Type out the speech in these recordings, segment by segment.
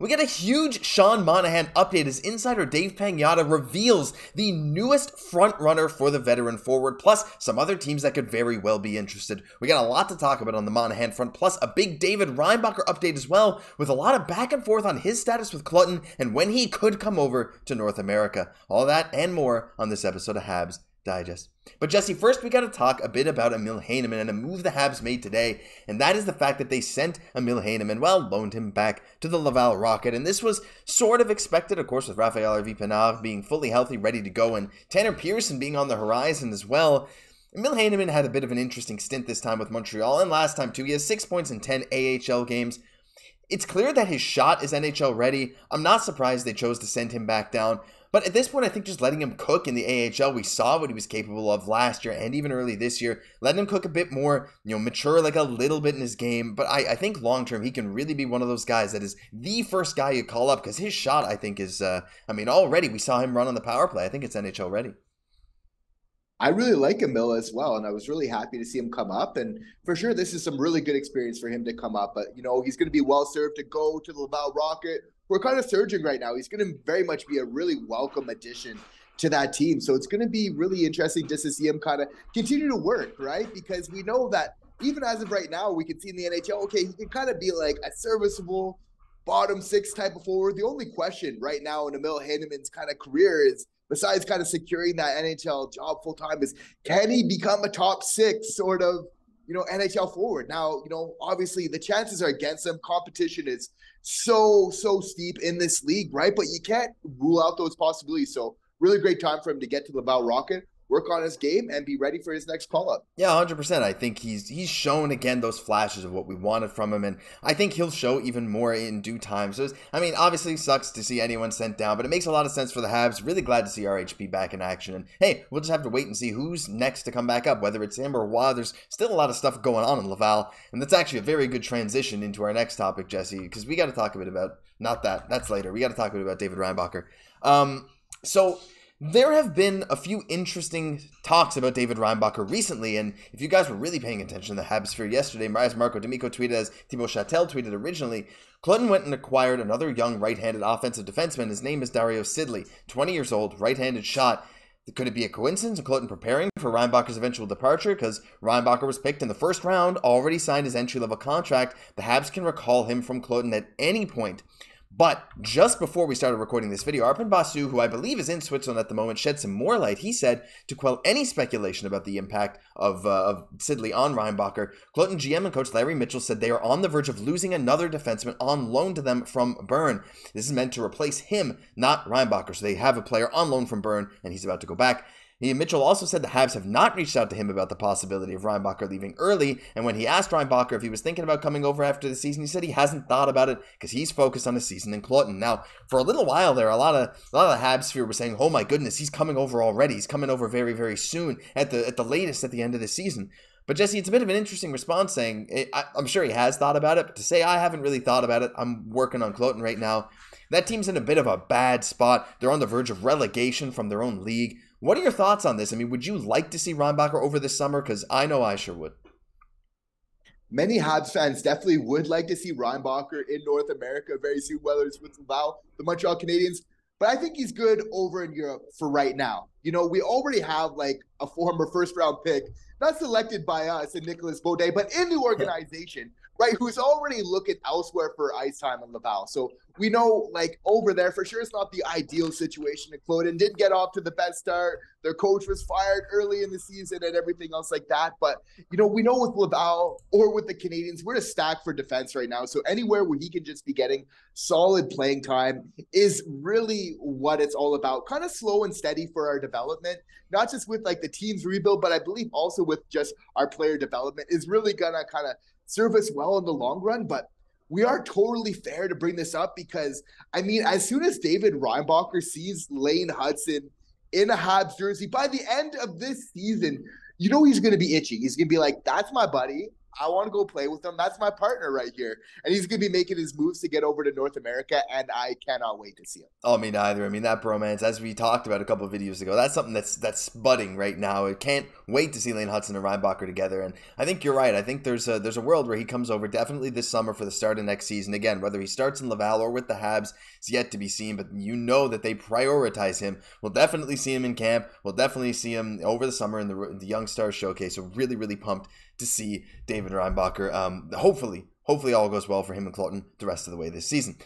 We get a huge Sean Monahan update as insider Dave Pagnotta reveals the newest front runner for the veteran forward, plus some other teams that could very well be interested. We got a lot to talk about on the Monahan front, plus a big David Reinbacher update as well, with a lot of back and forth on his status with Clutton and when he could come over to North America. All that and more on this episode of Habs Digest. But Jesse, first we got to talk a bit about Emil Heineman and a move the Habs made today, and that is the fact that they sent Emil Heineman, loaned him back to the Laval Rocket, and this was sort of expected, of course, with Raphael Harvey-Pinard being fully healthy, ready to go, and Tanner Pearson being on the horizon as well. Emil Heineman had a bit of an interesting stint this time with Montreal, and last time too. He has 6 points in 10 AHL games. It's clear that his shot is NHL ready. I'm not surprised they chose to send him back down. But at this point, I think just letting him cook in the AHL, we saw what he was capable of last year and even early this year. Letting him cook a bit more, mature like a little bit in his game. But I think long-term, he can really be one of those guys that is the first guy you call up, because his shot, I think, is, already we saw him run on the power play. I think it's NHL ready. I really like Emil as well, and I was really happy to see him come up. And for sure, this is some really good experience for him to come up. But, he's going to be well-served to go to the Laval Rocket. We're kind of surging right now. He's going to very much be a really welcome addition to that team. So it's going to be really interesting just to see him kind of continue to work, right? Because we know that even as of right now, we can see in the NHL, okay, he can kind of be like a serviceable bottom six type of forward. The only question right now in Emil Heineman's kind of career is, besides kind of securing that NHL job full-time, is can he become a top six sort of, NHL forward? Now, obviously the chances are against him. Competition is so steep in this league, right? But you can't rule out those possibilities. So really great time for him to get to the Laval Rocket, work on his game, and be ready for his next call-up. Yeah, 100%. I think he's shown, again, those flashes of what we wanted from him, and I think he'll show even more in due time. So, obviously sucks to see anyone sent down, but it makes a lot of sense for the Habs. Really glad to see RHP back in action, and hey, we'll just have to wait and see who's next to come back up, whether it's him or Waugh. There's still a lot of stuff going on in Laval, and that's actually a very good transition into our next topic, Jesse, because we got to talk a bit about, that's later, we got to talk a bit about David Reinbacher. There have been a few interesting talks about David Reinbacher recently, and if you guys were really paying attention to the Habs sphere yesterday, as Marco D'Amico tweeted, as Thibaut Châtel tweeted originally, Clutton went and acquired another young right-handed offensive defenseman. His name is Dario Sidley, 20 years old, right-handed shot. Could it be a coincidence of Clutton preparing for Reinbacher's eventual departure? Because Reinbacher was picked in the first round, already signed his entry-level contract. The Habs can recall him from Clutton at any point. But just before we started recording this video, Arpen Basu, who I believe is in Switzerland at the moment, shed some more light. He said to quell any speculation about the impact of Sidley on Reinbacher, Clutton GM and coach Larry Mitchell said they are on the verge of losing another defenseman on loan to them from Bern. This is meant to replace him, not Reinbacher. So they have a player on loan from Bern, and he's about to go back. Mitchell also said the Habs have not reached out to him about the possibility of Reinbacher leaving early, and when he asked Reinbacher if he was thinking about coming over after the season, he said he hasn't thought about it because he's focused on the season in Clutton. Now, for a little while there, a lot of the Habs sphere was saying, oh my goodness, he's coming over already. He's coming over very, very soon, at the latest at the end of the season. But Jesse, it's a bit of an interesting response saying, I'm sure he has thought about it, but to say I haven't really thought about it, I'm working on Clutton right now. That team's in a bit of a bad spot. They're on the verge of relegation from their own league. What are your thoughts on this? Would you like to see Reinbacher over this summer? Because I know I sure would. Many Habs fans definitely would like to see Reinbacher in North America very soon, whether it's with Laval, the Montreal Canadiens. But I think he's good over in Europe for right now. We already have like a former first-round pick, not selected by us and Nicolas Beaudet, but in the organization, right, who's already looking elsewhere for ice time in Laval. So we know, like, over there, for sure, it's not the ideal situation. And Cloden didn't get off to the best start. Their coach was fired early in the season and everything else like that. But, we know with Laval or with the Canadiens, we're a stack for defense right now. So anywhere where he can just be getting solid playing time is really what it's all about. Kind of slow and steady for our development, not just with, like, the team's rebuild, but I believe also with just our player development is really going to kind of serve us well in the long run. But we are totally fair to bring this up because, as soon as David Reinbacher sees Lane Hudson in a Habs jersey, by the end of this season, he's going to be itching. He's going to be like, that's my buddy. I want to go play with him. That's my partner right here. And he's going to be making his moves to get over to North America, and I cannot wait to see him. Oh, me neither. I mean, that bromance, as we talked about a couple of videos ago, that's something that's budding right now. I can't wait to see Lane Hutson and Reinbacher together. And I think you're right. I think there's a world where he comes over definitely this summer for the start of next season. Again, whether he starts in Laval or with the Habs, it's yet to be seen. But you know that they prioritize him. We'll definitely see him in camp. We'll definitely see him over the summer in the Young Stars Showcase. So really, really pumped to see David Reinbacher. Hopefully all goes well for him and Clutton the rest of the way this season.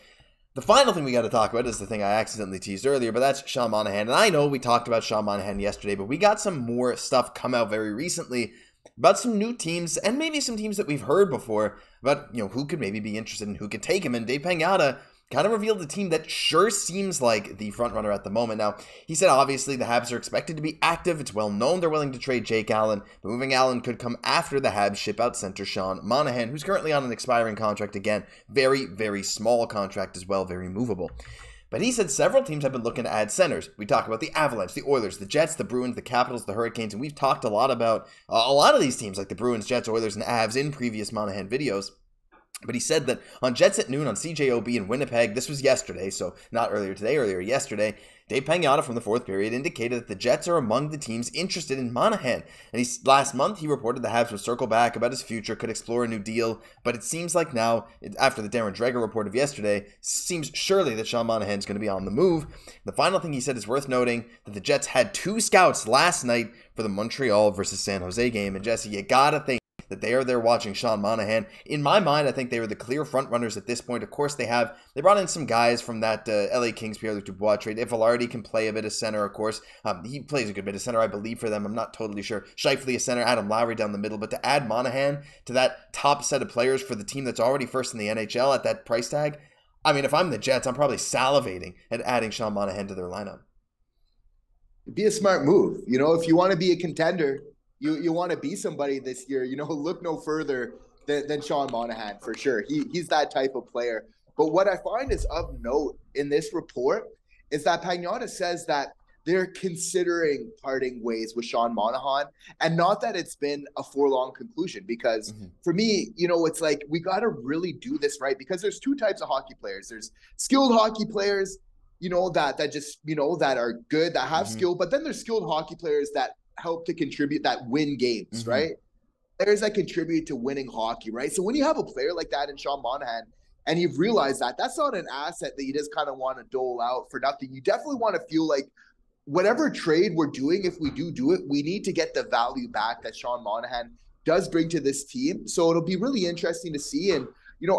The final thing we got to talk about is the thing I accidentally teased earlier, but that's Sean Monahan. And I know we talked about Sean Monahan yesterday, but we got some more stuff come out very recently about some new teams and maybe some teams that we've heard before about, who could maybe be interested and who could take him. And Dave Pagnotta kind of revealed a team that sure seems like the front runner at the moment. Now, he said obviously the Habs are expected to be active. It's well known they're willing to trade Jake Allen. But moving Allen could come after the Habs ship out center Sean Monahan, who's currently on an expiring contract again. Very, very small contract as well, very movable. But he said several teams have been looking to add centers. We talk about the Avalanche, the Oilers, the Jets, the Bruins, the Capitals, the Hurricanes, and we've talked a lot about a lot of these teams like the Bruins, Jets, Oilers, and Avs in previous Monahan videos. But he said that on Jets at Noon on CJOB in Winnipeg, this was yesterday, so not earlier today, earlier yesterday, Dave Pagnotta from the fourth period indicated that the Jets are among the teams interested in Monahan. And last month, he reported the Habs would circle back about his future, could explore a new deal. But it seems like now, after the Darren Dreger report of yesterday, seems surely that Sean Monahan's going to be on the move. The final thing he said is worth noting that the Jets had 2 scouts last night for the Montreal versus San Jose game. And Jesse, you gotta think that they are there watching Sean Monahan. In my mind, I think they were the clear front runners at this point. Of course, they brought in some guys from that LA Kings Pierre-Luc Dubois trade. If Velarde can play a bit of center, of course. He plays a good bit of center, I believe, for them. I'm not totally sure. Scheifele a center, Adam Lowry down the middle. But to add Monahan to that top set of players for the team that's already first in the NHL at that price tag, I mean, if I'm the Jets, I'm probably salivating at adding Sean Monahan to their lineup. It'd be a smart move. If you want to be a contender, you want to be somebody this year, look no further than Sean Monahan for sure. He's that type of player. But what I find is of note in this report is that Pagnotta says that they're considering parting ways with Sean Monahan, and not that it's been a foregone conclusion, because for me, it's like we got to really do this right, because there's 2 types of hockey players. There's skilled hockey players, that just, that are good, that have skill, but then there's skilled hockey players that help to contribute, that win games, right? Players that contribute to winning hockey, right? So when you have a player like that in Sean Monahan, and you've realized that that's not an asset that you just kind of want to dole out for nothing, you definitely want to feel like whatever trade we're doing, if we do it, we need to get the value back that Sean Monahan does bring to this team. So it'll be really interesting to see. And,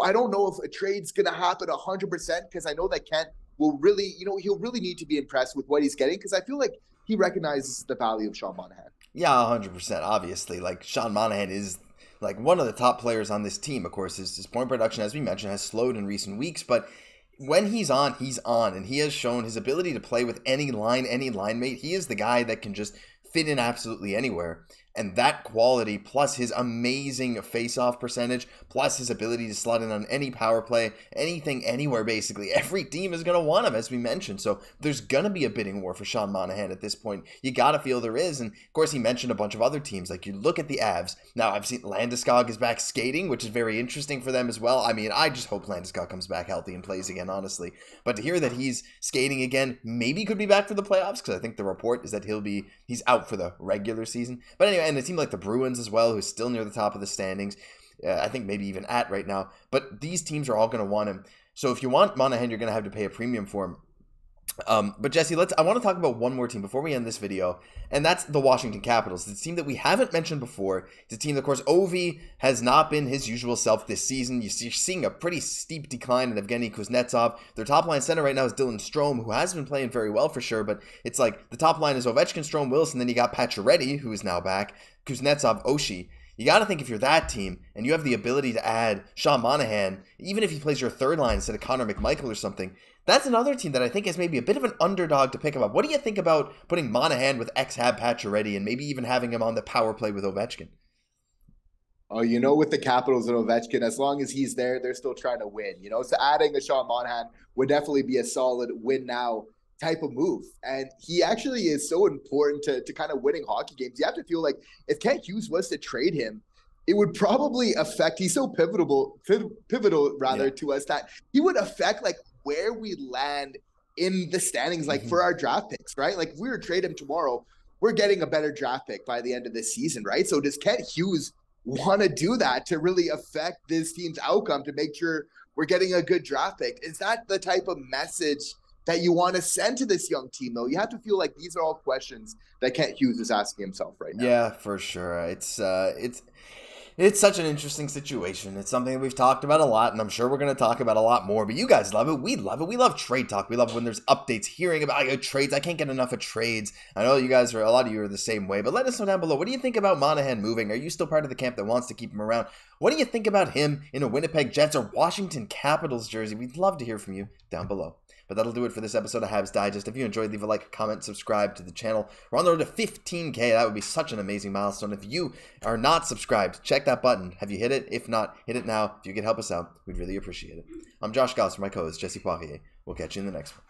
I don't know if a trade's going to happen 100%, because I know that Kent will really, he'll really need to be impressed with what he's getting, because I feel like he recognizes the value of Sean Monahan. Yeah, 100%. Obviously, like Sean Monahan is like one of the top players on this team. Of course, his point production, as we mentioned, has slowed in recent weeks, but when he's on, and he has shown his ability to play with any line, any line mate. He is the guy that can just fit in absolutely anywhere. And that quality, plus his amazing face-off percentage, plus his ability to slot in on any power play, anything, anywhere, basically. Every team is going to want him, as we mentioned. So there's going to be a bidding war for Sean Monahan at this point. You got to feel there is. And, of course, he mentioned a bunch of other teams. Like, you look at the Avs. Now, I've seen Landeskog is back skating, which is very interesting for them as well. I mean, I just hope Landeskog comes back healthy and plays again, honestly. But to hear that he's skating again, maybe could be back for the playoffs, because I think the report is that he's out for the regular season. But anyway, and a team like the Bruins as well, who's still near the top of the standings, I think maybe even at right now. But these teams are all going to want him. So if you want Monahan, you're going to have to pay a premium for him. But Jesse, I want to talk about one more team before we end this video, and that's the Washington Capitals. It's a team that we haven't mentioned before. It's a team that, of course, Ovi has not been his usual self this season. You're seeing a pretty steep decline in Evgeny Kuznetsov. Their top line center right now is Dylan Strome, who has been playing very well for sure, but it's like the top line is Ovechkin, Strome, Wilson, then you got Pacioretty, who is now back, Kuznetsov, Oshie. You got to think if you're that team and you have the ability to add Sean Monahan, even if he plays your third line instead of Connor McMichael or something, that's another team that I think is maybe a bit of an underdog to pick him up. What do you think about putting Monahan with ex-Hab Pacioretty and maybe even having him on the power play with Ovechkin? Oh, with the Capitals and Ovechkin, as long as he's there, they're still trying to win. So adding a Sean Monahan would definitely be a solid win now type of move. And he actually is so important to kind of winning hockey games. You have to feel like if Kent Hughes was to trade him, it would probably affect, he's so pivotal to us, that he would affect like where we land in the standings, like for our draft picks, right? Like if we were to trade him tomorrow, we're getting a better draft pick by the end of this season, right? So does Kent Hughes want to do that to really affect this team's outcome, to make sure we're getting a good draft pick? Is that the type of message that you want to send to this young team, though? You have to feel like these are all questions that Kent Hughes is asking himself right now. Yeah, for sure. It's such an interesting situation. It's something that we've talked about a lot, and I'm sure we're going to talk about a lot more. But you guys love it. We love it. We love trade talk. We love when there's updates, hearing about trades. I can't get enough of trades. I know you guys a lot of you are the same way. But let us know down below. What do you think about Monahan moving? Are you still part of the camp that wants to keep him around? What do you think about him in a Winnipeg Jets or Washington Capitals jersey? We'd love to hear from you down below. But that'll do it for this episode of Habs Digest. If you enjoyed, leave a like, comment, subscribe to the channel. We're on the road to 15K. That would be such an amazing milestone. If you are not subscribed, check that button. Have you hit it? If not, hit it now. If you could help us out, we'd really appreciate it. I'm Josh Gosse for my co-host, Jesse Poirier. We'll catch you in the next one.